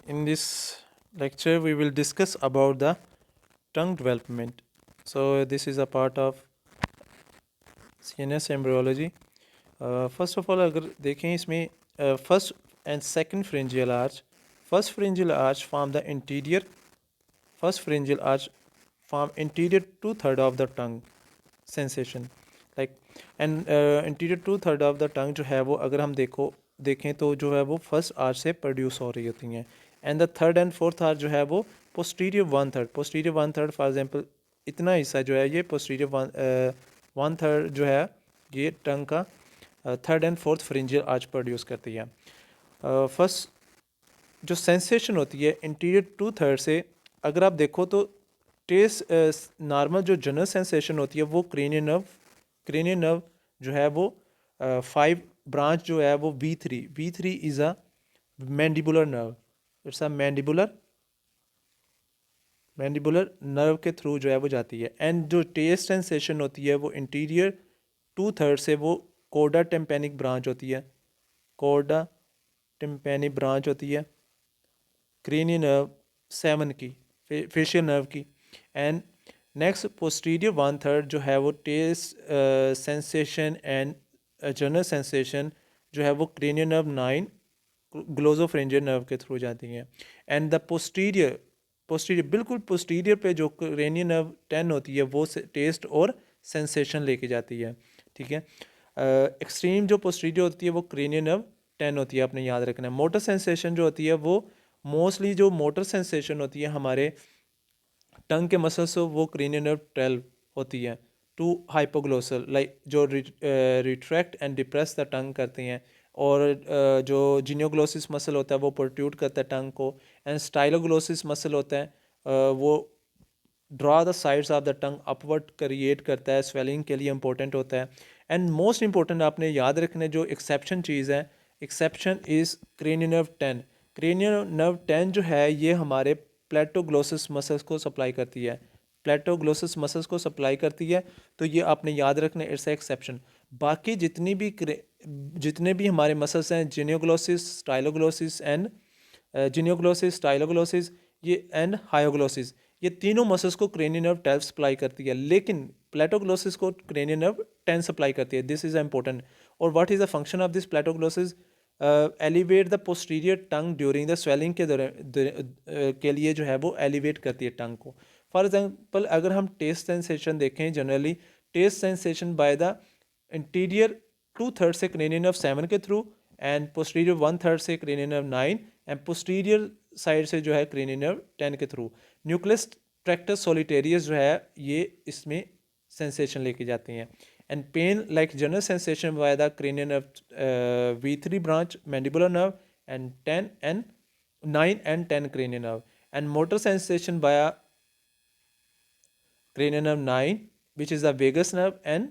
In this lecture, we will discuss about the tongue development. So this is a part of CNS embryology. First of all, अगर देखें इसमें first and second pharyngeal arch. First pharyngeal arch form the interior. First pharyngeal arch form interior 2/3 of the tongue sensation. Like and interior 2/3 of the tongue जो है वो अगर हम देखें तो जो है वो फर्स्ट आर्च से प्रोड्यूस हो रही होती हैं. And the third and fourth arch जो है वो पोस्टीरियर 1/3 फॉर एग्जांपल इतना हिस्सा जो है ये पोस्टीरियर 1/3 जो है ये टंग का third and fourth pharyngeal arch produce करती है. फर्स्ट जो सेंसेशन होती है इंटीरियर 2/3 से अगर आप देखो तो टेस्ट नॉर्मल जो जनरल सेंसेशन होती है वो क्रेनियल नर्व जो है वो 5 ब्रांच जो है वो V3 is a mandibular nerve. It's a mandibular nerve के थ्रू जो है वो जाती है. एंड जो टेस्ट सेंसेशन होती है वो इंटीरियर 2/3 से वो कोडा टिम्पैनिक ब्रांच होती है. कोडा टिम्पैनिक ब्रांच होती है क्रेनियल नर्व 7 की फेशियल नर्व की. एंड नेक्स्ट पोस्टीरियर 1/3 जो है वो taste sensation and general sensation जो है वो क्रेनियल नर्व 9 ग्लोसोफ्रेंजियल नर्व के थ्रू जाती हैं. एंड द पोस्टीरियर बिल्कुल पोस्टीरियर पे जो क्रेनियल नर्व 10 होती है वो टेस्ट और सेंसेशन लेके जाती है. ठीक है. एक्सट्रीम जो पोस्टीरियर होती है वो क्रेनियल नर्व 10 होती है, आपने याद रखना है. मोटर सेंसेशन जो होती है वो मोस्टली जो मोटर सेंसेशन होती है हमारे टंग के मसल्स वो क्रेनियल नर्व 12 होती है टू हाइपोग्लोसल लाइक जो retract and depress the tongue करती हैं. और जो जिनियोग्लोसिस मसल होता है वो प्रोट्रूड करता है टंग को. एंड स्टाइलोग्लोसिस मसल होता है वो draw the sides of the tongue upward create करता है, स्वेलिंग के लिए इंपॉर्टेंट होता है. एंड मोस्ट इंपॉर्टेंट आपने याद रखना जो एक्सेप्शन चीज़ है, exception is cranial nerve 10. Cranial nerve 10 जो है ये हमारे प्लेटोग्लोसिस मसल्स को सप्लाई करती है. प्लेटोग्लोसिस मसल्स को सप्लाई करती है तो ये आपने याद रखना इट्स एक्सेप्शन. बाकी जितने भी हमारे मसल्स हैं जिनियोग्लोसिस ये एंड हायोग्लोसिस ये तीनों मसल्स को क्रेनियल नर्व 12 सप्लाई करती है, लेकिन प्लेटोग्लोसिस को क्रेनियल नर्व 10 सप्लाई करती है. This is important. और what is the function of this palatoglossus? Elevate the posterior tongue during the swallowing के लिए जो है वो एलिवेट करती है टंग को. फॉर एग्जांपल अगर हम टेस्ट सेंसेशन देखें generally taste sensation by the anterior 2/3 से क्रेनियल नर्व 7 के थ्रू एंड पोस्टीरियर 1/3 से cranial nerve 9 and posterior side से जो है क्रेनियल नर्व 10 के थ्रू. न्यूक्लियस ट्रैक्टस सोलिटेरियस जो है ये इसमें सेंसेशन लेके जाती हैं. And pain like general sensation by the cranial nerve V3 branch mandibular nerve and 10 and 9 and 10 cranial nerve. And motor sensation via cranial nerve 9 which is the vagus nerve and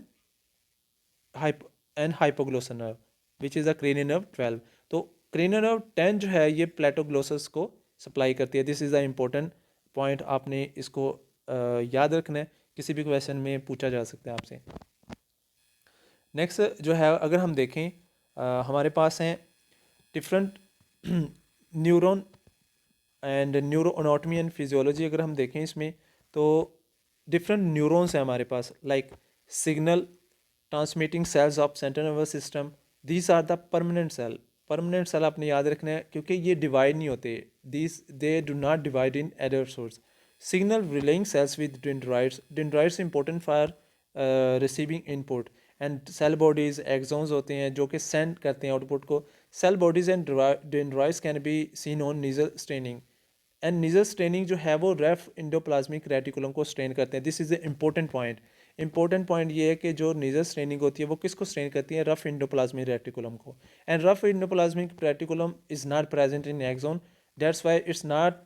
hypoglossal nerve which is the cranial nerve 12. तो cranial nerve 10 जो है ये प्लेटोग्लोसस को supply करती है. This is the important point, आपने इसको याद रखना है, किसी भी क्वेश्चन में पूछा जा सकता है आपसे. नेक्स्ट जो है अगर हम देखें हमारे पास हैं different neuron and neuro anatomy and physiology. अगर हम देखें इसमें तो डिफरेंट न्यूरॉन्स हैं हमारे पास like signal transmitting cells of central nervous system. These are the permanent cell आपने याद रखना है क्योंकि ये डिवाइड नहीं होते. They do not divide in other source. Signal relaying cells with dendrites important for receiving input. And cell bodies axons होते हैं जो कि सेंड करते हैं आउटपुट को. Cell bodies and dendrites can be seen on Nissl staining. And Nissl staining जो है वो रेफ इंडोप्लाज्मिक रेटिकुलम को स्ट्रेन करते हैं. This is the important point ये है कि जो नीजल स्ट्रेनिंग होती है वो किसको स्ट्रेन करती है? रफ इंडोप्लाज्मिक रेटिकुलम को. And rough endoplasmic reticulum is not present in axon. That's why it's not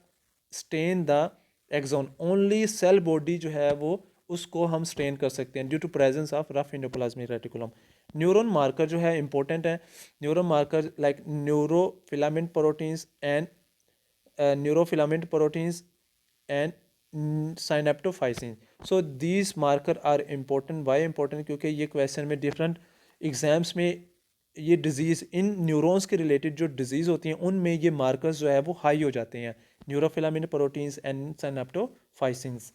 stain the axon. Only cell body जो है वो उसको हम स्ट्रेन कर सकते हैं due to presence of rough endoplasmic reticulum. Neuron marker जो है इंपॉर्टेंट है. Neuron marker like neurofilament proteins and neurofilament proteins and synaptophysin. So these marker are important. Why important? क्योंकि ये क्वेश्चन में डिफरेंट एग्जाम्स में ये डिज़ीज़ इन neurons के related जो डिज़ीज़ होती हैं उनमें ये मार्कर्स जो है वो हाई हो जाते हैं, neurofilament proteins and synaptophysins.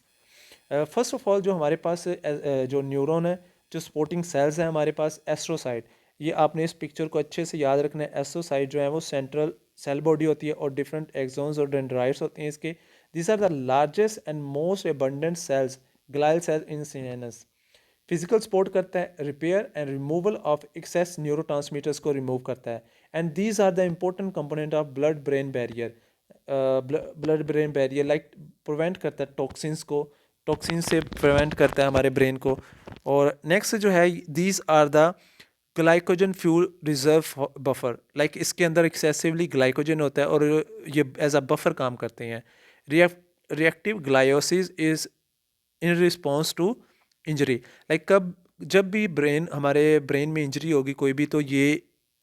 First of all जो हमारे पास जो न्यूरॉन है, जो सपोर्टिंग सेल्स हैं हमारे पास, एस्ट्रोसाइट, ये आपने इस पिक्चर को अच्छे से याद रखना है। एस्ट्रोसाइट जो है वो सेंट्रल सेल बॉडी होती है और डिफरेंट एक्सोन्स और डेंड्राइट्स होते हैं इसके। This are the largest and most abundant cells, glial cells in CNS. Physical support करता है, repair and removal of excess neurotransmitters को रिमूव करता है। And these are the important component of blood brain barrier. Blood brain barrier like prevent करता है toxins को, toxin से prevent करता है हमारे ब्रेन को। और नेक्स्ट जो है, these are the glycogen fuel reserve buffer, like इसके अंदर एक्सेसिवली ग्लाइकोजन होता है और ये एज अ बफर काम करते हैं। Reactive gliosis is in response to injury, like कब जब भी हमारे ब्रेन में इंजरी होगी कोई भी, तो ये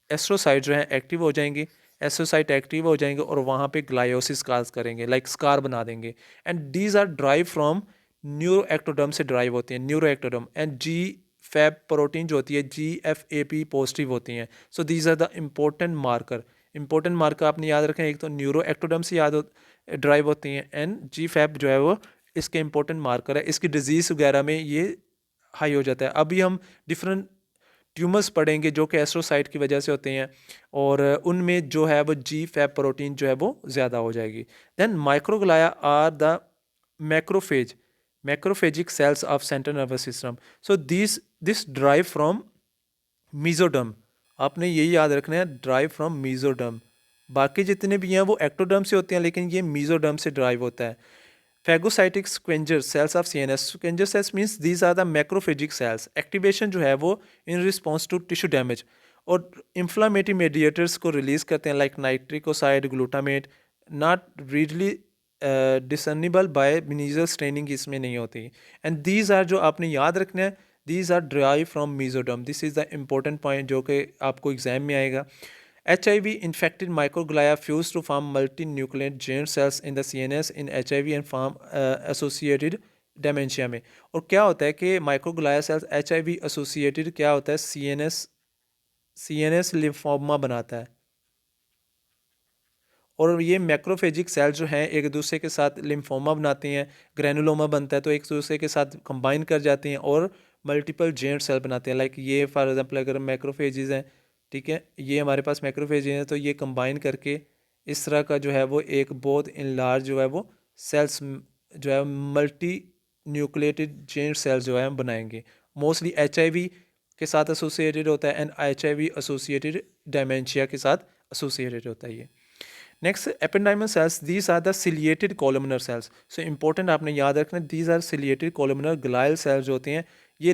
एस्ट्रोसाइट जो हैं एक्टिव हो जाएंगे, एस्ट्रोसाइट एक्टिव हो जाएंगे और वहाँ पे ग्लायोसिस काज करेंगे, लाइक स्कार बना देंगे। And these are drive from neuroectoderm से ड्राइव होती हैं, neuroectoderm. And G fab protein जो होती है GFAP पॉजिटिव होती हैं। So these are the important marker. Important marker आपने याद रखें, एक तो न्यूरो एक्टोडर्म से ड्राइव होती हैं एंड GFAP जो है वो इसके इंपॉर्टेंट मार्कर है। इसकी डिजीज़ वगैरह में ये हाई हो जाता है। अभी हम डिफरेंट ट्यूमर्स पढ़ेंगे जो कि एस्ट्रोसाइट की वजह से होते हैं और उनमें जो है वो GFAP प्रोटीन जो है वो ज़्यादा हो जाएगी। Then microglia are the macrophage, macrophagic cells of central nervous system. So this derive from mesoderm, आपने यही याद रखना है, ड्राइव फ्रॉम मीजोडर्म। बाकी जितने भी हैं वो एक्टोडर्म से होते हैं लेकिन ये मीजोडर्म से ड्राइव होता है। Phagocytic scavenger cells of CNS, scavenger cells means these are the macrophagic cells. Activation जो है वो in response to tissue damage और इंफ्लामेटरी मेडिएटर्स को रिलीज करते हैं, like nitric oxide, glutamate, not readily discernible by Nissl staining इसमें नहीं होती। एंड दीज आर जो आपने याद रखना है, these are drive from mesoderm. This is the important point जो कि आपको एग्जाम में आएगा। HIV infected microglia fuse to form multinucleate giant cells in the CNS in HIV and form associated dementia में। और क्या होता है कि माइक्रोग्लाया सेल्स HIV एसोसिएटेड क्या होता है, CNS लिम्फोमा बनाता है और ये मैक्रोफेजिक सेल जो हैं एक दूसरे के साथ लिम्फोमा बनाते हैं, ग्रैनुलोमा बनता है तो एक दूसरे के साथ कंबाइन कर जाते हैं और मल्टीपल जेंट सेल बनाते हैं। लाइक ये फॉर एग्जांपल अगर मैक्रोफेजेस हैं, ठीक है, ये हमारे पास मैक्रोफेजेस हैं तो ये कंबाइन करके इस तरह का जो है वो एक बहुत इनलार्ज जो है वो सेल्स जो है मल्टी न्यूक्लिएटेड जेंट सेल्स जो है बनाएंगे। मोस्टली HIV के साथ एसोसिएटेड होता है एंड HIV एसोसिएटेड डायमेंशिया के साथ एसोसिएटेड होता है ये। Next ependymal cells, these are the ciliated columnar cells. So important आपने याद रखना, these are ciliated columnar glial cells जो होते हैं ये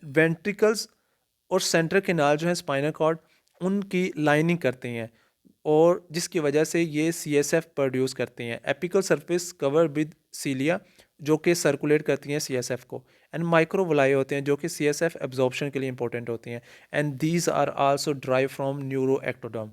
वेंट्रिकल्स और सेंट्रल केनाल जो है स्पाइनल कॉर्ड उनकी लाइनिंग करते हैं और जिसकी वजह से ये CSF प्रोड्यूस करते हैं। एपिकल सरफेस कवर विद सीलिया जो कि सर्कुलेट करती हैं CSF को। एंड माइक्रोवलाई होते हैं जो कि CSF एब्जॉर्प्शन के लिए इंपॉर्टेंट होती हैं। And these are also drive from neuroectoderm.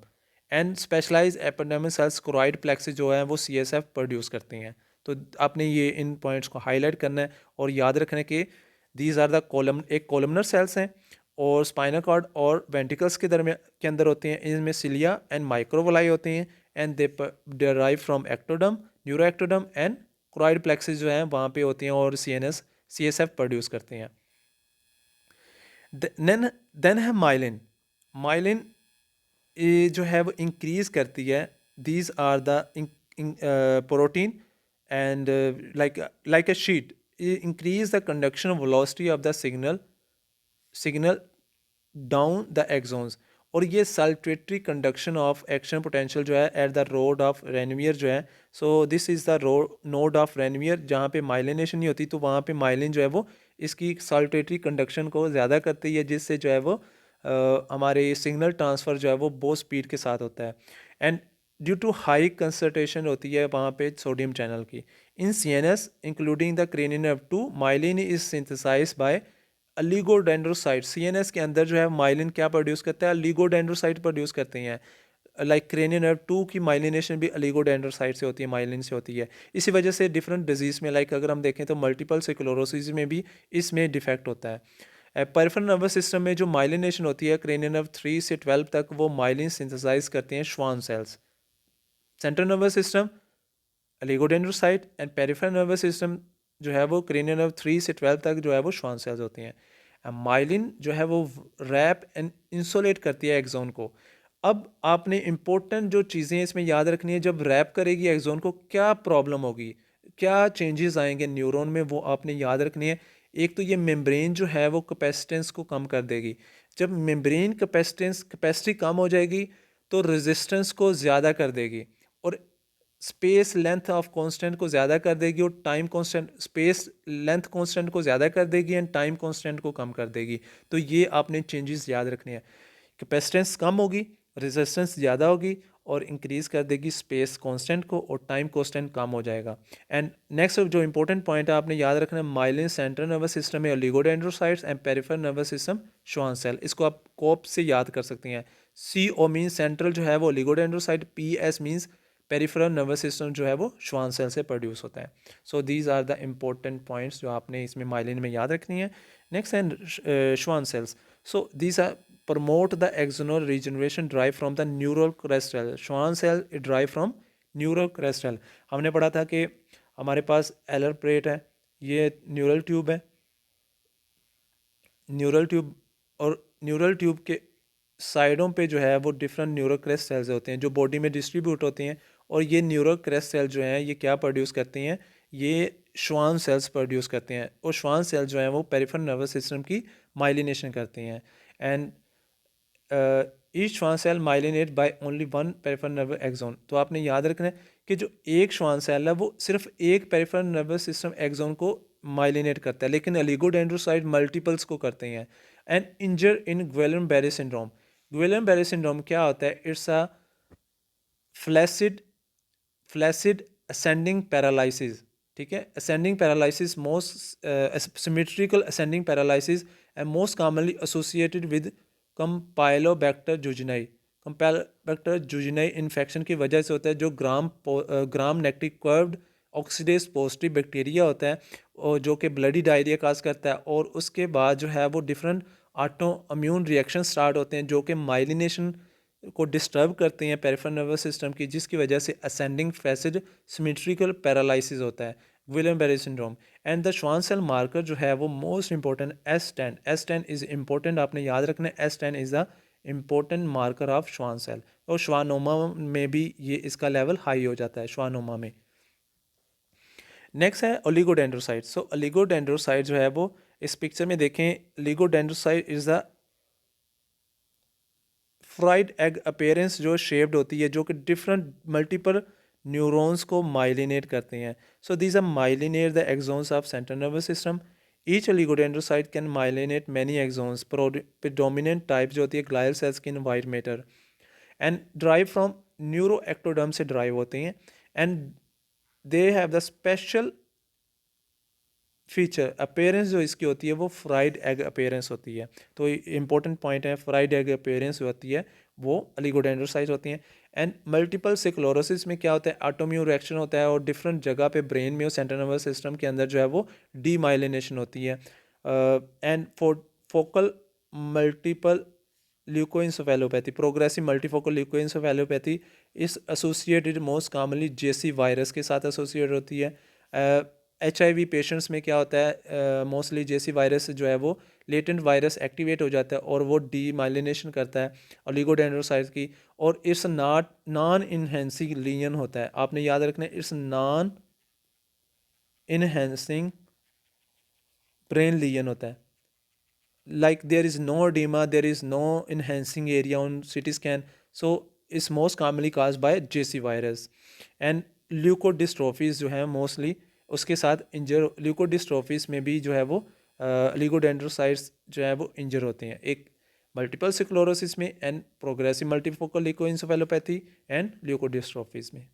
And specialize epidermal cells choroid plexus जो है वो CSF प्रोड्यूस करते हैं। तो आपने ये इन पॉइंट्स को हाईलाइट करना है और याद रखना है कि दीज आर द एक कॉलमनर सेल्स हैं और स्पाइनल कॉर्ड और वेंट्रिकल्स के दरमियान के अंदर होते हैं, इनमें सिलिया एंड माइक्रोवलाई होते हैं and they derive from ectoderm, neuroectoderm and choroid plexuses जो हैं वहाँ पे होती हैं और CSF प्रोड्यूस करते हैं। देन है माइलिन। माइलिन ये जो है वो इंक्रीज करती है, these are the protein and like a sheet increase the conduction velocity of the signal down the axons. और ये saltatory conduction of action potential जो है at the node of Ranvier जो है, so this is the node of Ranvier. जहाँ पे myelination नहीं होती तो वहाँ पे माइलिन जो है वो इसकी सल्टेटरी कंडक्शन को ज़्यादा करती है जिससे जो है वो हमारे सिग्नल ट्रांसफ़र जो है वो बहुत स्पीड के साथ होता है। And due to high concentration होती है वहाँ पे सोडियम चैनल की in CNS including the cranial nerve 2, myelin is synthesise by oligodendrocyte. CNS के अंदर जो है माइलिन क्या प्रोड्यूस करता है, अलिगोडेंड्रोसाइट प्रोड्यूस करते हैं। लाइक क्रेनियन नर्व 2 की माइलिनेशन भी अलिगोडेंड्रोसाइट से होती है, माइलिन से होती है। इसी वजह से डिफरेंट डिजीज़ में लाइक अगर हम देखें तो मल्टीपल स्क्लेरोसिस में भी इसमें डिफेक्ट होता है। पेरिफेरल नर्वस सिस्टम में जो माइलिनेशन होती है क्रेनियल नर्व 3 से 12 तक, वो माइलिन सिंथेसाइज करते हैं Schwann cells. Central nervous system oligodendrocyte and peripheral nervous system जो है वो क्रेनियल नर्व 3 से 12 तक जो है वो श्वान सेल्स होती हैं। माइलिन जो है वो रैप एंड इंसुलेट करती है एक्सोन को। अब आपने इम्पोर्टेंट जो चीज़ें इसमें याद रखनी है, जब रैप करेगी एक्सोन को क्या प्रॉब्लम होगी, क्या चेंजेस आएंगे न्यूरॉन में, वो आपने याद रखनी है। एक तो ये मेम्ब्रेन जो है वो कैपेसिटेंस को कम कर देगी। जब मेम्ब्रेन कैपेसिटी कम हो जाएगी तो रेजिस्टेंस को ज़्यादा कर देगी, और स्पेस लेंथ ऑफ कांस्टेंट को ज़्यादा कर देगी, और time constant space length constant को ज़्यादा कर देगी एंड टाइम कांस्टेंट को कम कर देगी। तो ये आपने चेंजेस याद रखने हैं। कैपेसिटेंस कम होगी, रेजिस्टेंस ज़्यादा होगी, और इंक्रीज़ कर देगी स्पेस कांस्टेंट को, और टाइम कांस्टेंट कम हो जाएगा। एंड नेक्स्ट जो इंपॉर्टेंट पॉइंट है आपने याद रखना है, माइलिन सेंट्रल नर्वस सिस्टम में oligodendrocytes and peripheral nervous system Schwann cell. इसको आप कोप से याद कर सकते हैं। CO मीन सेंट्रल जो है वो oligodendrocyte, PS means peripheral nervous system जो है वो श्वान सेल से प्रोड्यूस होता है। So these are the important points जो आपने इसमें माइलिन में याद रखनी है। Next and Schwann cells, so these are promote the axonal regeneration derived from the neural crystal. Schwann cell derive from neural crystal। हमने पढ़ा था कि हमारे पास एलर प्लेट है, ये न्यूरल ट्यूब है, न्यूरल ट्यूब, और न्यूरल ट्यूब के साइडों पे जो है वो डिफरेंट न्यूरल क्रेस्ट सेल्स होते हैं जो बॉडी में डिस्ट्रीब्यूट होते हैं, और ये न्यूरल क्रेस्ट सेल जो हैं ये क्या प्रोड्यूस करते हैं, ये श्वान सेल्स प्रोड्यूस करते हैं, और श्वान सेल जो हैं वो पेरिफेरल नर्वस सिस्टम की माइलिनेशन करते हैं। And each Schwann cell myelinate by only one peripheral nervous axon. तो आपने याद रखना है कि जो एक श्वान सेल है वो सिर्फ एक पेरिफेरल नर्वस सिस्टम एक्सोन को माइलिनेट करता है, लेकिन ओलिगोडेंड्रोसाइट मल्टीपल्स को करते हैं। And injure in Guillain Barre syndrome. Guillain Barre syndrome क्या होता है, it's a flaccid ascending paralysis. ठीक है, ascending paralysis most symmetrical ascending paralysis and most commonly associated with Campylobacter jejuni. Campylobacter jejuni infection की वजह से होता है, जो Gram negative curved oxidase positive bacteria होता है, और जो कि ब्लडी डायरिया काज करता है, और उसके बाद जो है वो different auto immune reaction start होते हैं जो कि माइलिनेशन को डिस्टर्ब करते हैं पेरिफेरल नर्वस सिस्टम की, जिसकी वजह से असेंडिंग फैसिड सिमेट्रिकल पैरालिसिस होता है, Guillain Barre syndrome. And the Schwann cell marker जो है वो most important S10। S10 is important, आपने याद रखना है। S10 is the important marker of Schwann cell, और श्वानोमा में भी ये इसका लेवल हाई हो जाता है श्वानोमा में। नेक्स्ट है ओलिगोडेंड्रोसाइट। सो ओलिगोडेंड्रोसाइट जो है वो इस पिक्चर में देखें, oligodendrocyte is the fried egg appearance जो शेप्ड होती है, जो कि डिफरेंट मल्टीपल न्यूरॉन्स को माइलिनेट करते हैं। So these are myelinate the axons of central nervous system. Each oligodendrocyte can myelinate many axons. Predominant type जो होती है ग्लायल सेल्स की white matter and derive from neuroectoderm से ड्राइव होते हैं, and they have the special feature appearance जो इसकी होती है वो फ्राइड एग अपीयरेंस होती है। तो इंपॉर्टेंट पॉइंट है, फ्राइड एग अपीयरेंस होती है वो ओलिगोडेंड्रोसाइट होती हैं। एंड मल्टीपल स्क्लेरोसिस में क्या होता है, ऑटोइम्यून रिएक्शन होता है, और डिफरेंट जगह पे ब्रेन में और सेंट्रल नर्वस सिस्टम के अंदर जो है वो डीमाइलिनेशन होती है। And focal multiple leukoencephalopathy, progressive multifocal leukoencephalopathy is associated most commonly JC virus के साथ एसोसिएट होती है। HIV पेशेंट्स में क्या होता है, मोस्टली JC वायरस जो है वो लेटेंट वायरस एक्टिवेट हो जाता है, और वो डीमाइलिनेशन करता है ओलिगोडेंड्रोसाइट्स की, और इट्स नॉन इनहेंसिंग लीजन होता है। आपने याद रखना है, it's non enhancing brain lesion होता है। like there is no edema, there is no enhancing area on CT scan, so it's most commonly caused by JC virus। and leukodystrophies जो है मोस्टली उसके साथ इंजर, ल्यूकोडिस्ट्रोफीज में भी जो है वो ओलिगोडेंड्रोसाइट्स जो है वो इंजर होते हैं, एक मल्टीपल स्क्लेरोसिस में, एंड प्रोग्रेसिव मल्टीफोकल ल्यूकोइंसेफेलोपैथी एंड ल्यूकोडिस्ट्रोफीज में।